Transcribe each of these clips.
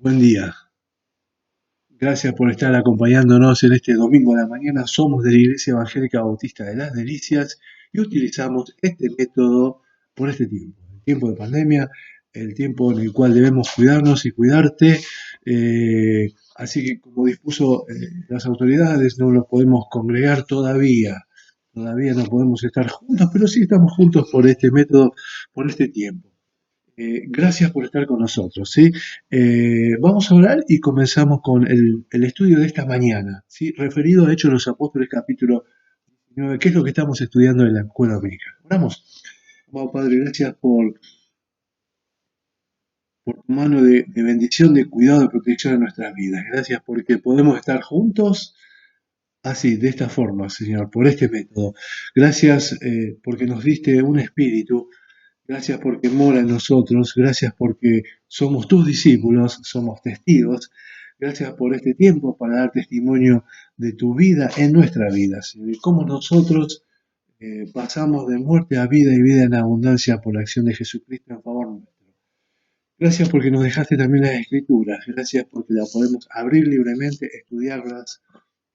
Buen día. Gracias por estar acompañándonos en este domingo a la mañana. Somos de la Iglesia Evangélica Bautista de las Delicias y utilizamos este método por este tiempo, el tiempo de pandemia, el tiempo en el cual debemos cuidarnos y cuidarte. Así que como dispuso las autoridades, no nos podemos congregar todavía. Todavía no podemos estar juntos, pero sí estamos juntos por este método, por este tiempo. Gracias por estar con nosotros, ¿sí? Vamos a orar y comenzamos con el estudio de esta mañana, ¿sí? Referido a Hechos de los Apóstoles, capítulo 19, que es lo que estamos estudiando en la escuela dominical. Oramos. Amado Padre, gracias por tu mano de bendición, de cuidado, de protección en nuestras vidas. Gracias porque podemos estar juntos así, de esta forma, Señor, por este método. Gracias porque nos diste un espíritu. Gracias porque mora en nosotros, gracias porque somos tus discípulos, somos testigos. Gracias por este tiempo para dar testimonio de tu vida en nuestra vida, Señor. Y cómo nosotros pasamos de muerte a vida y vida en abundancia por la acción de Jesucristo en favor nuestro. Gracias porque nos dejaste también las escrituras. Gracias porque las podemos abrir libremente, estudiarlas,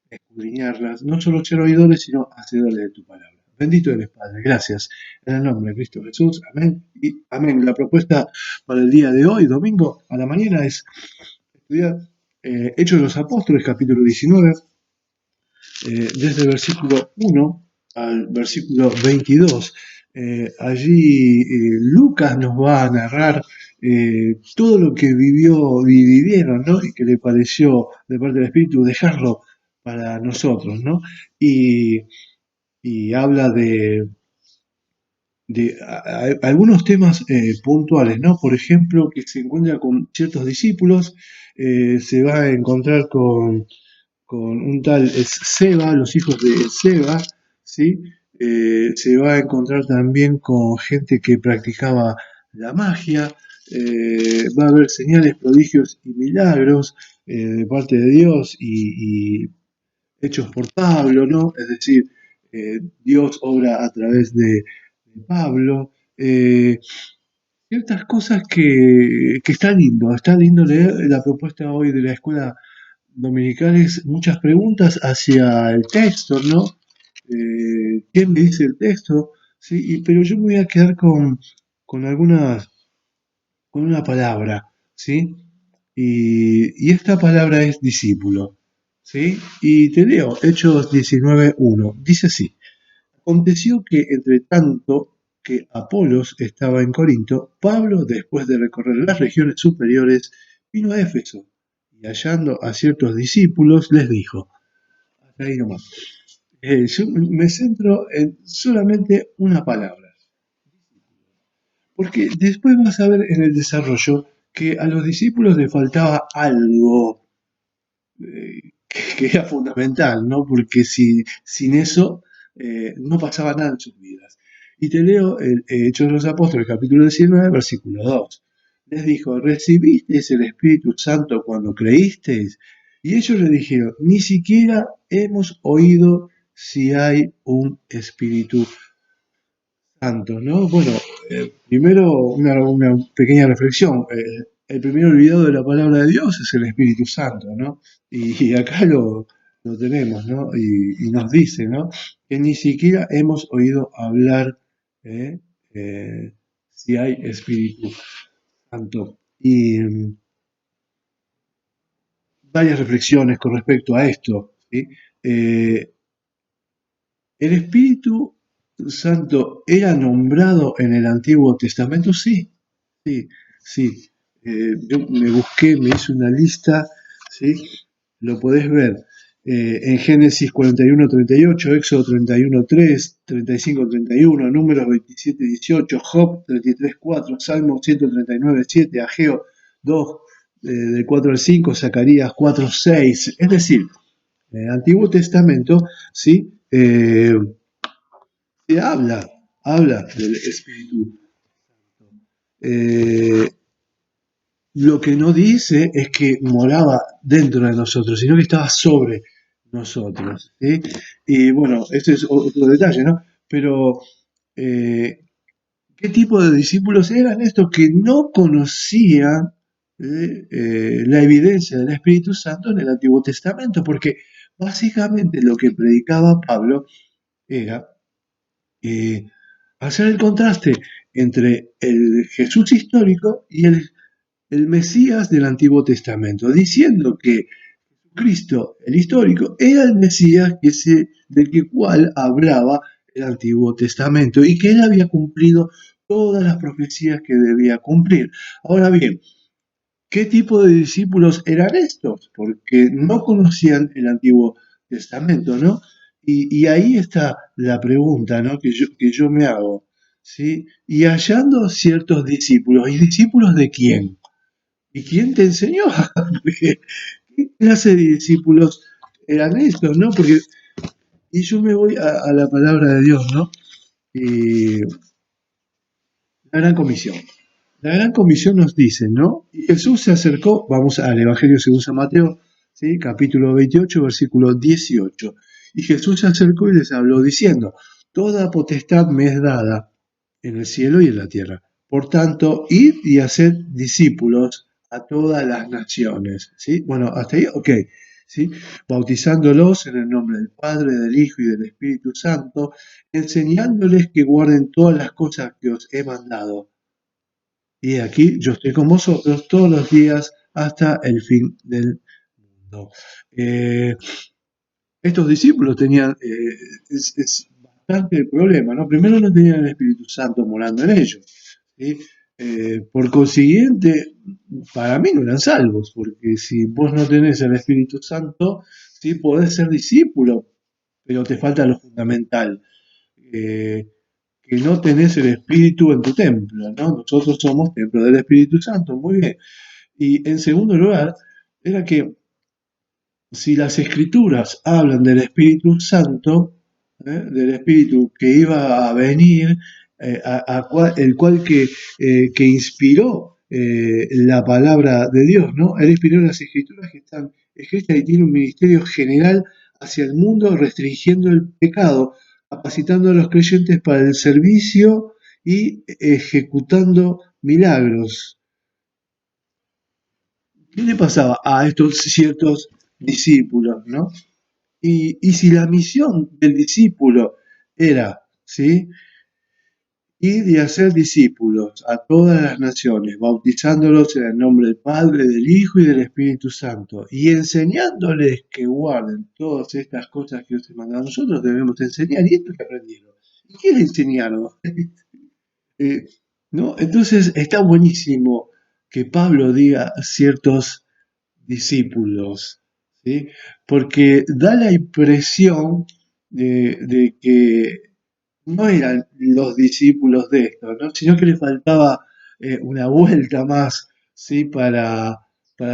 escudriñarlas, no solo ser oidores, sino hacedores de tu palabra. Bendito eres, Padre. Gracias. En el nombre de Cristo Jesús. Amén. Y amén. La propuesta para el día de hoy, domingo, a la mañana, es estudiar Hechos de los Apóstoles, capítulo 19, desde el versículo 1 al versículo 22. Allí Lucas nos va a narrar todo lo que vivió y vivieron, ¿no? Y que le pareció de parte del Espíritu dejarlo para nosotros, ¿no? Y, y habla de algunos temas puntuales, ¿no? Por ejemplo, que se encuentra con ciertos discípulos, se va a encontrar con un tal Seba, los hijos de Seba, ¿sí? Se va a encontrar también con gente que practicaba la magia, va a haber señales, prodigios y milagros de parte de Dios y hechos por Pablo, ¿no? Es decir, Dios obra a través de Pablo. Ciertas cosas que está lindo leer la propuesta hoy de la escuela dominicales, muchas preguntas hacia el texto, ¿no? ¿Quién me dice el texto? Sí, pero yo me voy a quedar con algunas, con una palabra, ¿sí? Y esta palabra es discípulo, ¿sí? Y te leo, Hechos 19:1, dice así: aconteció que entre tanto que Apolos estaba en Corinto, Pablo, después de recorrer las regiones superiores, vino a Éfeso y hallando a ciertos discípulos les dijo, hasta ahí nomás. Yo me centro en solamente una palabra, porque después vas a ver en el desarrollo que a los discípulos les faltaba algo que era fundamental, ¿no? Porque sin eso no pasaba nada en sus vidas. Y te leo el Hechos de los Apóstoles, capítulo 19, versículo 2. Les dijo, ¿recibisteis el Espíritu Santo cuando creísteis? Y ellos le dijeron, ni siquiera hemos oído si hay un Espíritu Santo, ¿no? Bueno, primero una pequeña reflexión. El primer olvidado de la palabra de Dios es el Espíritu Santo, ¿no? Y acá lo tenemos, ¿no? Y nos dice, ¿no? Que ni siquiera hemos oído hablar ¿eh? Si hay Espíritu Santo. Y varias reflexiones con respecto a esto, ¿sí? Eh, ¿El Espíritu Santo era nombrado en el Antiguo Testamento? Sí, sí, sí. Yo me busqué, me hice una lista, ¿sí? Lo podés ver en Génesis 41:38, Éxodo 31:3, 35:31, Números 27:18, Job 33:4, Salmo 139:7, Ageo 2, del 4 al 5, Zacarías 4:6. Es decir, en el Antiguo Testamento, ¿sí? Se habla del Espíritu. Eh, lo que no dice es que moraba dentro de nosotros, sino que estaba sobre nosotros, ¿sí? Y bueno, ese es otro detalle, ¿no? Pero, ¿qué tipo de discípulos eran estos que no conocían? la evidencia del Espíritu Santo en el Antiguo Testamento, porque básicamente lo que predicaba Pablo era eh, hacer el contraste entre el Jesús histórico y el Mesías del Antiguo Testamento, diciendo que Cristo, el histórico, era el Mesías del que cual hablaba el Antiguo Testamento y que él había cumplido todas las profecías que debía cumplir. Ahora bien, ¿qué tipo de discípulos eran estos? Porque no conocían el Antiguo Testamento, ¿no? Y ahí está la pregunta, ¿no? Que yo me hago, ¿sí? Y hallando ciertos discípulos, ¿y discípulos de quién? ¿Y quién te enseñó? Porque, ¿qué clase de discípulos eran estos, no? Porque, y yo me voy a la palabra de Dios, ¿no? Y la gran comisión. La gran comisión nos dice, ¿no? Y Jesús se acercó, vamos al Evangelio según San Mateo, ¿sí? Capítulo 28, versículo 18. Y Jesús se acercó y les habló diciendo, toda potestad me es dada en el cielo y en la tierra. Por tanto, id y haced discípulos a todas las naciones, ¿sí? Bueno, hasta ahí, ok, ¿sí? Bautizándolos en el nombre del Padre, del Hijo y del Espíritu Santo, enseñándoles que guarden todas las cosas que os he mandado. Y aquí yo estoy con vosotros todos los días hasta el fin del mundo. Eh, Estos discípulos tenían es bastante el problema, ¿no? Primero no tenían el Espíritu Santo morando en ellos, ¿sí? Por consiguiente, para mí no eran salvos, porque si vos no tenés el Espíritu Santo, sí podés ser discípulo, pero te falta lo fundamental, eh, que no tenés el Espíritu en tu templo, ¿no? Nosotros somos templo del Espíritu Santo, muy bien. Y en segundo lugar, era que si las escrituras hablan del Espíritu Santo, del Espíritu que iba a venir, el cual que inspiró la palabra de Dios, ¿no? Él inspiró las escrituras que están escritas y tiene un ministerio general hacia el mundo, restringiendo el pecado, capacitando a los creyentes para el servicio y ejecutando milagros. ¿Qué le pasaba a estos ciertos discípulos, no? Y si la misión del discípulo era, ¿sí? Ir y hacer discípulos a todas las naciones, bautizándolos en el nombre del Padre, del Hijo y del Espíritu Santo, y enseñándoles que guarden todas estas cosas que os he mandado, nosotros debemos enseñar, y esto que aprendieron. ¿Y qué les enseñaron? Eh, ¿No? Entonces está buenísimo que Pablo diga ciertos discípulos, ¿sí? Porque da la impresión de que no eran los discípulos de estos, ¿no? Sino que le faltaba una vuelta más, ¿sí? Para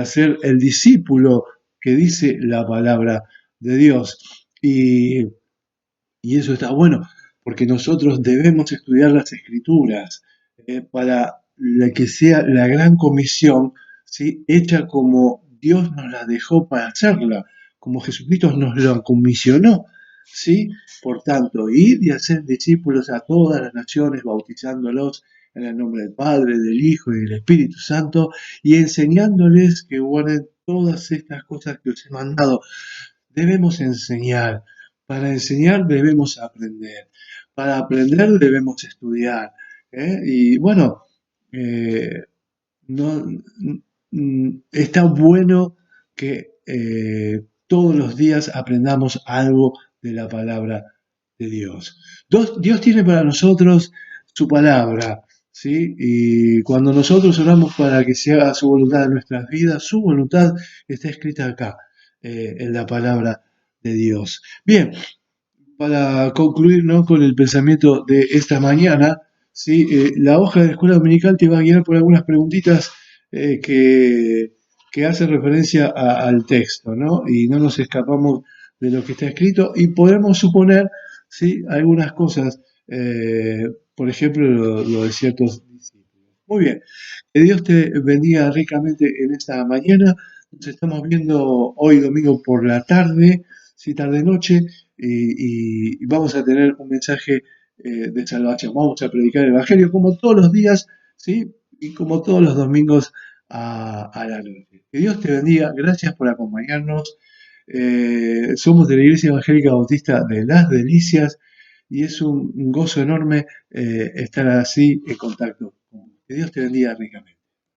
ser el discípulo que dice la palabra de Dios. Y eso está bueno, porque nosotros debemos estudiar las escrituras para que sea la gran comisión, ¿sí? Hecha como Dios nos la dejó para hacerla, como Jesucristo nos la comisionó. ¿Sí? Por tanto, id y hacer discípulos a todas las naciones, bautizándolos en el nombre del Padre, del Hijo y del Espíritu Santo, y enseñándoles que guarden todas estas cosas que os he mandado. Debemos enseñar. Para enseñar debemos aprender. Para aprender debemos estudiar. Y bueno, eh, no, está bueno que todos los días aprendamos algo de la palabra de Dios. Dios tiene para nosotros su palabra, ¿sí? Y cuando nosotros oramos para que se haga su voluntad en nuestras vidas, su voluntad está escrita acá, en la palabra de Dios. Bien, para concluir, ¿no? Con el pensamiento de esta mañana, ¿sí? La hoja de la escuela dominical te va a guiar por algunas preguntitas que hacen referencia al texto, ¿no? Y no nos escapamos de lo que está escrito y podemos suponer, ¿sí? Algunas cosas, por ejemplo, lo de ciertos discípulos. Muy bien, que Dios te bendiga ricamente en esta mañana. Nos estamos viendo hoy domingo por la tarde, sí, tarde-noche, y vamos a tener un mensaje de salvación. Vamos a predicar el Evangelio como todos los días, ¿sí? Y como todos los domingos a la noche. Que Dios te bendiga, gracias por acompañarnos. Somos de la Iglesia Evangélica Bautista de Las Delicias y es un gozo enorme estar así en contacto. Que Dios te bendiga ricamente.